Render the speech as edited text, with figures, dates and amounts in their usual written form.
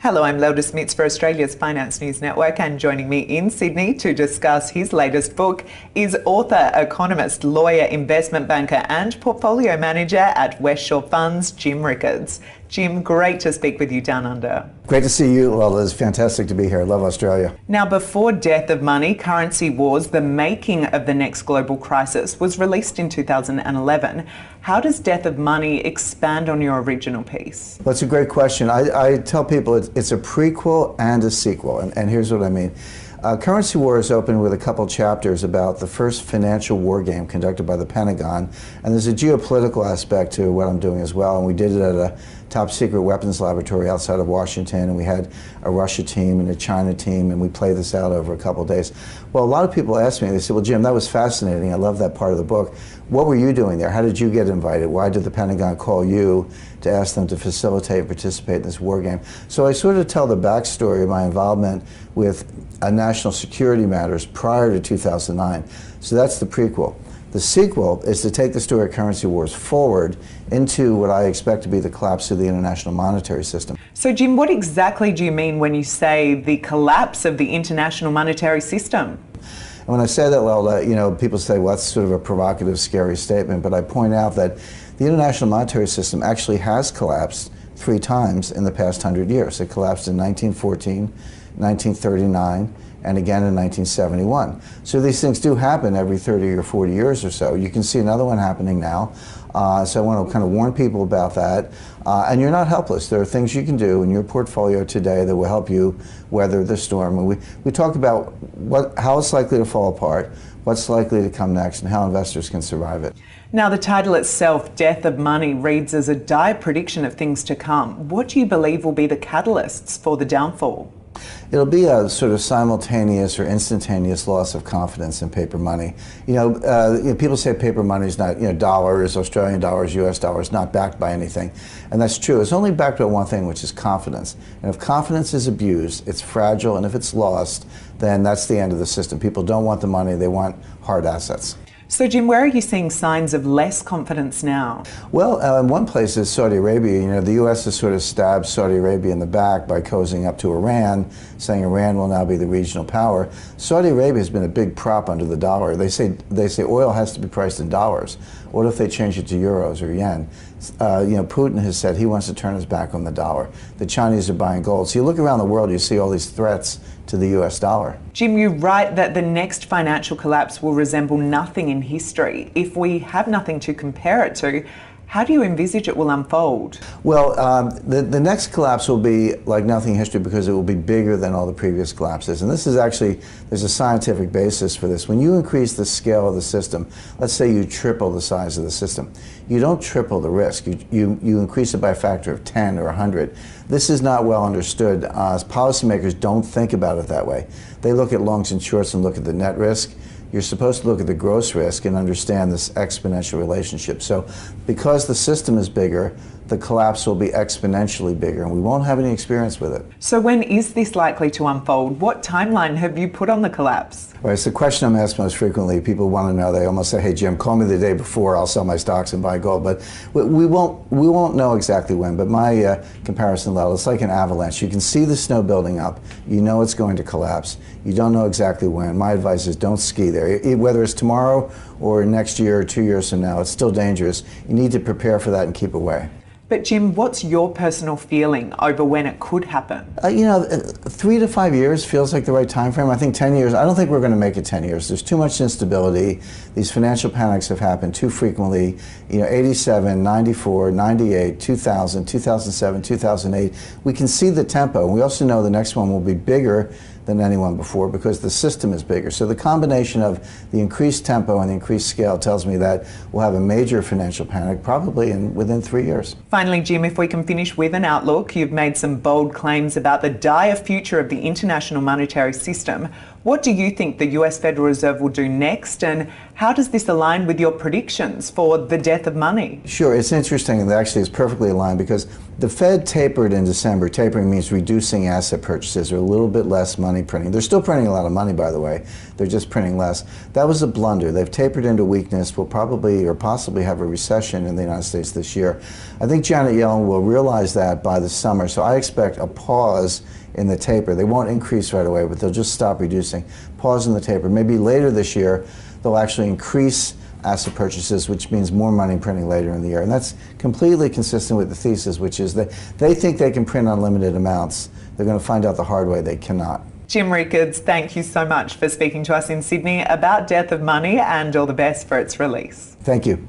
Hello, I'm Lelda Smits for Australia's Finance News Network, and joining me in Sydney to discuss his latest book is author, economist, lawyer, investment banker and portfolio manager at West Shore Funds, Jim Rickards. Jim, great to speak with you down under. Great to see you, Lelda. It's fantastic to be here. I love Australia. Now, before Death of Money, Currency Wars, the making of the next global crisis, was released in 2011. How does Death of Money expand on your original piece? Well, it's a great question. I tell people it's a prequel and a sequel, and here's what I mean. Currency Wars opened with a couple chapters about the first financial war game conducted by the Pentagon, and there's a geopolitical aspect to what I'm doing as well, and we did it at a top secret weapons laboratory outside of Washington, and we had a Russia team and a China team, and we played this out over a couple days. Well, a lot of people ask me, they say, well, Jim, that was fascinating. I love that part of the book. What were you doing there? How did you get invited? Why did the Pentagon call you to ask them to facilitate and participate in this war game? So I sort of tell the backstory of my involvement with national security matters prior to 2009. So that's the prequel. The sequel is to take the story of Currency Wars forward into what I expect to be the collapse of the international monetary system. So, Jim, what exactly do you mean when you say the collapse of the international monetary system? And when I say that, Lelda, you know, people say, well, that's sort of a provocative, scary statement, but I point out that the international monetary system actually has collapsed 3 times in the past 100 years. It collapsed in 1914, 1939, and again in 1971. So these things do happen every 30 or 40 years or so. You can see another one happening now. So I want to kind of warn people about that. And you're not helpless. There are things you can do in your portfolio today that will help you weather the storm. And we talk about how it's likely to fall apart, what's likely to come next, and how investors can survive it. Now, the title itself, Death of Money, reads as a dire prediction of things to come. What do you believe will be the catalysts for the downfall? It'll be a sort of simultaneous or instantaneous loss of confidence in paper money. You know, people say paper money is not, dollars, Australian dollars, US dollars, not backed by anything. And that's true. It's only backed by one thing, which is confidence. And if confidence is abused, it's fragile, and if it's lost, then that's the end of the system. People don't want the money, they want hard assets. So, Jim, where are you seeing signs of less confidence now? Well, in one place is Saudi Arabia. You know, the U.S. has sort of stabbed Saudi Arabia in the back by cozying up to Iran, saying Iran will now be the regional power. Saudi Arabia has been a big prop under the dollar. They say oil has to be priced in dollars. What if they change it to euros or yen? Putin has said he wants to turn his back on the dollar. The Chinese are buying gold. So you look around the world, you see all these threats to the US dollar. Jim, you write that the next financial collapse will resemble nothing in history. If we have nothing to compare it to, how do you envisage it will unfold? Well, the next collapse will be like nothing in history because it will be bigger than all the previous collapses. And this is actually, there's a scientific basis for this. When you increase the scale of the system, let's say you triple the size of the system, you don't triple the risk. You increase it by a factor of 10 or 100. This is not well understood. Policymakers don't think about it that way. They look at longs and shorts and look at the net risk. You're supposed to look at the gross risk and understand this exponential relationship. So because the system is bigger, the collapse will be exponentially bigger, and we won't have any experience with it. So when is this likely to unfold? What timeline have you put on the collapse? Well, it's the question I'm asked most frequently. People want to know. They almost say, hey, Jim, call me the day before. I'll sell my stocks and buy gold. But we won't know exactly when. But my comparison level, it's like an avalanche. You can see the snow building up. You know it's going to collapse. You don't know exactly when. My advice is don't ski there. Whether it's tomorrow or next year or 2 years from now, it's still dangerous. You need to prepare for that and keep away. But Jim, what's your personal feeling over when it could happen? 3 to 5 years feels like the right time frame. I think 10 years, I don't think we're going to make it 10 years. There's too much instability. These financial panics have happened too frequently. 87, 94, 98, 2000, 2007, 2008. We can see the tempo. We also know the next one will be bigger than anyone before because the system is bigger. So the combination of the increased tempo and the increased scale tells me that we'll have a major financial panic probably within 3 years. Finally, Jim, if we can finish with an outlook, you've made some bold claims about the dire future of the international monetary system. What do you think the US Federal Reserve will do next, and how does this align with your predictions for the death of money? Sure, it's interesting, and actually it's perfectly aligned because the Fed tapered in December. Tapering means reducing asset purchases or a little bit less money printing. They're still printing a lot of money, by the way. They're just printing less. That was a blunder. They've tapered into weakness. We'll probably or possibly have a recession in the United States this year. I think Janet Yellen will realize that by the summer, so I expect a pause in the taper. They won't increase right away, but they'll just stop reducing. Pause in the taper. Maybe later this year, they'll actually increase asset purchases, which means more money printing later in the year. And that's completely consistent with the thesis, which is that they think they can print unlimited amounts. They're going to find out the hard way they cannot. Jim Rickards, thank you so much for speaking to us in Sydney about Death of Money, and all the best for its release. Thank you.